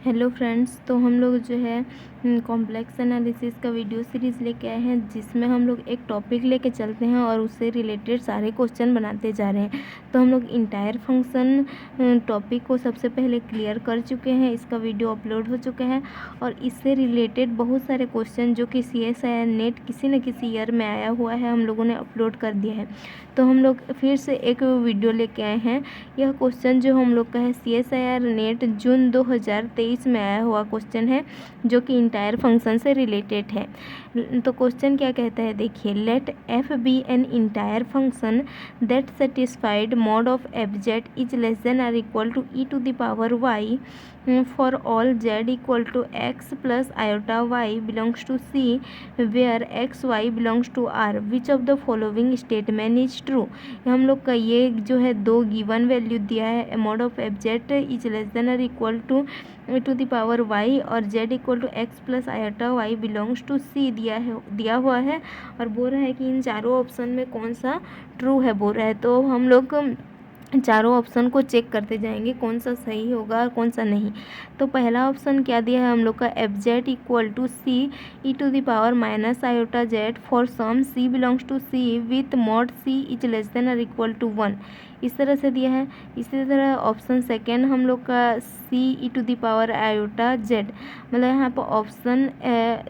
Hello friends, तो हम लोग जो है कॉम्प्लेक्स एनालिसिस का वीडियो सीरीज़ लेके आए हैं, जिसमें हम लोग एक टॉपिक लेके चलते हैं और उससे रिलेटेड सारे क्वेश्चन बनाते जा रहे हैं। तो हम लोग इंटायर फंक्शन टॉपिक को सबसे पहले क्लियर कर चुके हैं, इसका वीडियो अपलोड हो चुका है और इससे रिलेटेड बहुत सारे क्वेश्चन जो कि CSIR नेट किसी न किसी ईयर में आया हुआ है, हम लोगों ने अपलोड कर दिया है। तो हम लोग फिर से एक वीडियो लेके आए हैं। यह क्वेश्चन जो हम लोग का है CSIR नेट जून 2023 में आया हुआ क्वेश्चन है, जो कि इंटायर फंक्शन से रिलेटेड है। तो क्वेश्चन क्या कहता है, देखिए, let f be an entire function that satisfied mod of fz is less than or equal to e to the power y for all z equal to x plus iota y belongs to C where x y belongs to R, which of the following statement is true। हम लोग का ये जो है दो given value दिया है, mod of F Z is less than और equal to the power y और z equal to X plus iota y belongs to C दिया हुआ है और बोल रहा है कि इन चारों ऑप्शन में कौन सा ट्रू है बोल रहा है। तो हम लोग चारों ऑप्शन को चेक करते जाएंगे कौन सा सही होगा और कौन सा नहीं। तो पहला ऑप्शन क्या दिया है हम लोग का, F Z equal to C E to the power minus iota Z for some C belongs to C with mod C is less than और इक्वल टू 1, इस तरह से दिया है। इसी तरह ऑप्शन सेकेंड हम लोग का C E to the power iota Z, मतलब यहाँ पर ऑप्शन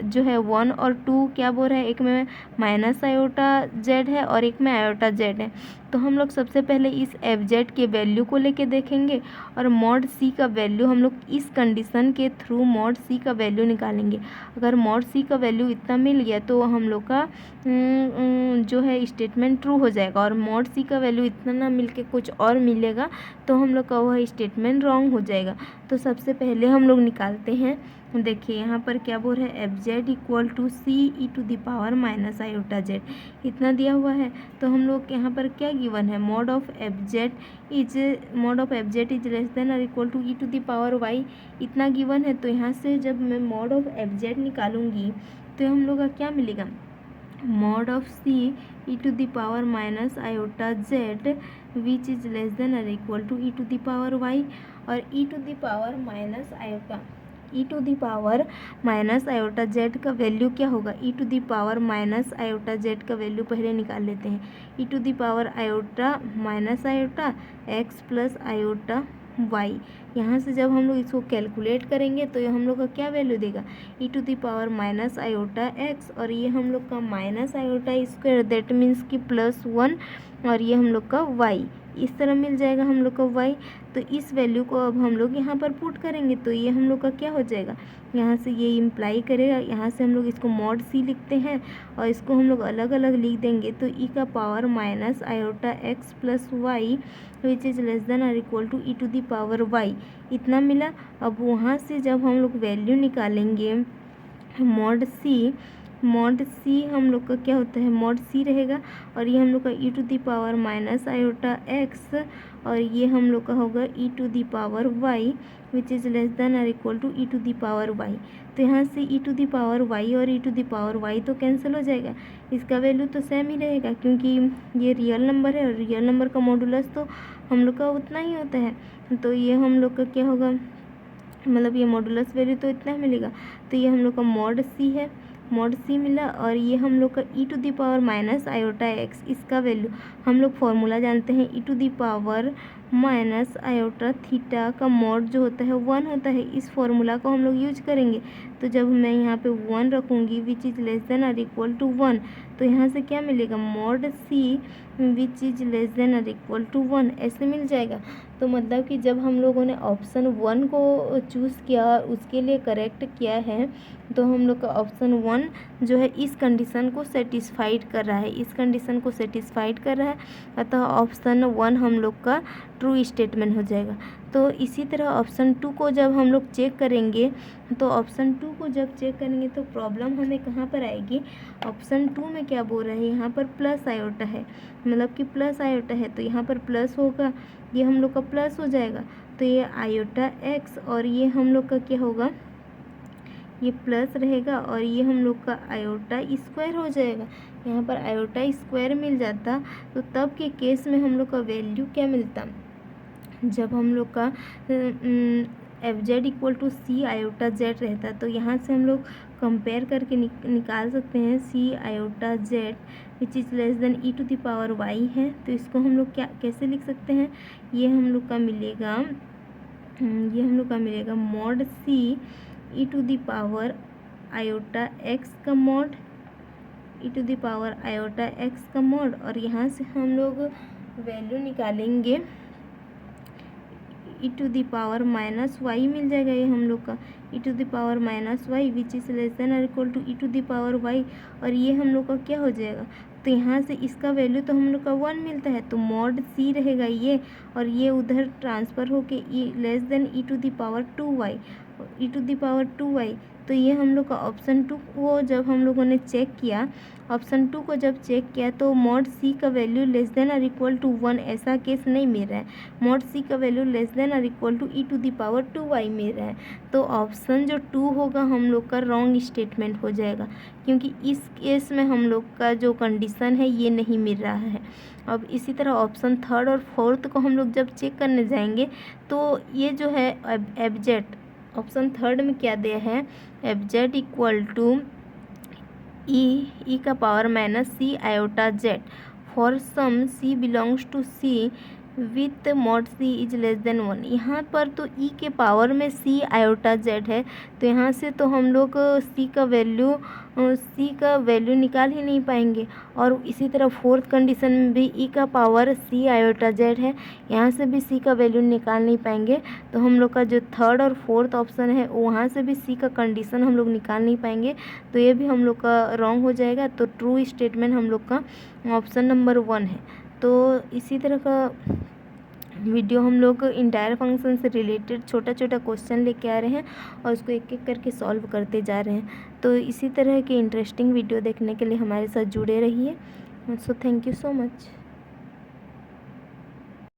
जो है 1 और 2 क्या बोल रहा है, एक में माइनस आयोटा जेड है और एक में आयोटा जेड है। तो हम लोग सबसे पहले इस एफ जेड के वैल्यू को लेके देखेंगे और मॉड सी का वैल्यू हम लोग इस कंडीशन के थ्रू मॉड सी का वैल्यू निकालेंगे। अगर मॉड सी का वैल्यू इतना मिल गया तो हम लोग का जो है स्टेटमेंट ट्रू हो जाएगा, और मॉड सी का वैल्यू इतना ना मिल के कुछ और मिलेगा तो हम लोग का वह स्टेटमेंट रॉन्ग हो जाएगा। तो सबसे पहले हम लोग निकालते हैं। देखिए यहाँ पर क्या बोल रहा है, F Z equal to C E to the power minus iota Z, इतना दिया हुआ है। तो हम लोग यहाँ पर क्या गिवन है, mod of F Z is less than और equal to E to the power Y, इतना गिवन है। तो यहाँ से जब मैं मॉड ऑफ एफ जेड निकालूंगी तो हम लोग का क्या मिलेगा, mod of C E to the power minus iota Z which is less than और equal to E to the power Y, और E to the power minus iota Z का वैल्यू क्या होगा, E to the power minus iota Z का value पहले निकाल लेते हैं। E to the power iota minus iota X plus iota Y, यहाँ से जब हम लोग इसको कैलकुलेट करेंगे तो ये हम लोग का क्या वैल्यू देगा, E to the power minus iota X और ये हम लोग का minus iota square, that means कि +1, और ये हम लोग का वाई, इस तरह मिल जाएगा हम लोग का वाई। तो इस वैल्यू को अब हम लोग यहाँ पर पुट करेंगे तो ये हम लोग का क्या हो जाएगा, यहाँ से ये इम्प्लाई करेगा, यहाँ से हम लोग इसको मॉड सी लिखते हैं और इसको हम लोग अलग अलग लिख देंगे। तो ई का power minus iota X plus Y which is less than और equal to E to the power Y, इतना मिला। अब वहाँ से जब हम लोग वैल्यू निकालेंगे मॉड सी हम लोग का क्या होता है, मॉड सी रहेगा और ये हम लोग का E to the power minus iota X और ये हम लोग का होगा E to the power Y which is less than और equal to E to the power Y. तो यहाँ से E to the power Y और E to the power Y तो कैंसिल हो जाएगा, इसका वैल्यू तो सेम ही रहेगा क्योंकि ये रियल नंबर है और रियल नंबर का मॉडुलस तो हम लोग का उतना ही होता है। तो ये हम लोग का क्या होगा, मतलब ये मॉडुलस वैल्यू तो इतना ही मिलेगा। तो ये हम लोग का मॉड सी है, मॉड सी मिला, और ये हम लोग का E to the power minus iota X, इसका वैल्यू हम लोग फॉर्मूला जानते हैं, E to the power minus iota theta का मॉड जो होता है 1 होता है, इस फॉर्मूला को हम लोग यूज करेंगे। तो जब मैं यहाँ पे 1 रखूँगी विच इज़ लेस देन और इक्वल टू 1, तो यहाँ से क्या मिलेगा, mod C which is less than और इक्वल टू 1, ऐसे मिल जाएगा। तो मतलब कि जब हम लोगों ने ऑप्शन 1 को चूज़ किया और उसके लिए करेक्ट किया है तो हम लोग का ऑप्शन 1 जो है इस कंडीशन को सेटिस्फाइड कर रहा है, इस कंडीशन को सेटिस्फाइड कर रहा है, अतः ऑप्शन 1 हम लोग का ट्रू स्टेटमेंट हो जाएगा। तो इसी तरह ऑप्शन 2 को जब हम लोग चेक करेंगे तो ऑप्शन 2 को जब चेक करेंगे तो प्रॉब्लम हमें कहाँ पर आएगी, ऑप्शन 2 में क्या बोल रहे हैं, यहाँ पर प्लस आयोटा है, मतलब कि प्लस आयोटा है तो यहाँ पर प्लस होगा, ये हम लोग का प्लस हो जाएगा। तो ये आयोटा एक्स और ये हम लोग का क्या होगा, ये प्लस रहेगा और ये हम लोग का आयोटा स्क्वायर हो जाएगा। यहाँ पर आयोटा स्क्वायर मिल जाता तो तब के केस में हम लोग का वैल्यू क्या मिलता, जब हम लोग का F Z equal to C iota Z रहता, तो यहाँ से हम लोग कंपेयर करके निकाल सकते हैं C iota Z which is less than E to the power Y है। तो इसको हम लोग क्या कैसे लिख सकते हैं, ये हम लोग का मिलेगा mod C E to the power iota X का mod, E to the power iota X का मॉड, और यहाँ से हम लोग वैल्यू निकालेंगे E to the power minus Y मिल जाएगा ये हम लोग का, E to the power minus Y which is less than और equal to E to the power Y, और ये हम लोग का क्या हो जाएगा, तो यहाँ से इसका वैल्यू तो हम लोग का 1 मिलता है, तो मॉड सी रहेगा ये, और ये उधर ट्रांसफ़र होके E less than E to the power 2y, E to the power 2y। तो ये हम लोग का ऑप्शन 2 को जब हम लोगों ने चेक किया, ऑप्शन 2 को जब चेक किया तो मॉड सी का वैल्यू लेस देन और इक्वल टू 1 ऐसा केस नहीं मिल रहा है, मॉड सी का वैल्यू लेस देन और equal to E to the power 2y मिल रहा है। तो ऑप्शन जो 2 होगा हम लोग का रॉन्ग स्टेटमेंट हो जाएगा, क्योंकि इस केस में हम लोग का जो कंडीशन है ये नहीं मिल रहा है। अब इसी तरह ऑप्शन 3 और 4 को हम लोग जब चेक करने जाएंगे तो ये जो है एब्जेट, ऑप्शन 3 में क्या दिया है, एब्जेट इक्वल टू ई का power minus C iota Z for some C belongs to C with mod C is less than 1। यहाँ पर तो ई के पावर में सी आयोटा जेड है, तो यहाँ से तो हम लोग सी का वैल्यू निकाल ही नहीं पाएंगे, और इसी तरह 4th कंडीशन में भी ई का पावर सी आयोटा जेड है, यहाँ से भी सी का वैल्यू निकाल नहीं पाएंगे। तो हम लोग का जो 3rd और 4th ऑप्शन है वहाँ से भी सी का कंडीशन हम लोग निकाल नहीं पाएंगे, तो ये भी हम लोग का रॉन्ग हो जाएगा। तो ट्रू स्टेटमेंट हम लोग का ऑप्शन नंबर 1 है। तो इसी तरह का वीडियो हम लोग इंटायर फंक्शन से रिलेटेड छोटा छोटा क्वेश्चन लेके आ रहे हैं और उसको एक एक करके सॉल्व करते जा रहे हैं। तो इसी तरह के इंटरेस्टिंग वीडियो देखने के लिए हमारे साथ जुड़े रहिए। So thank you so much.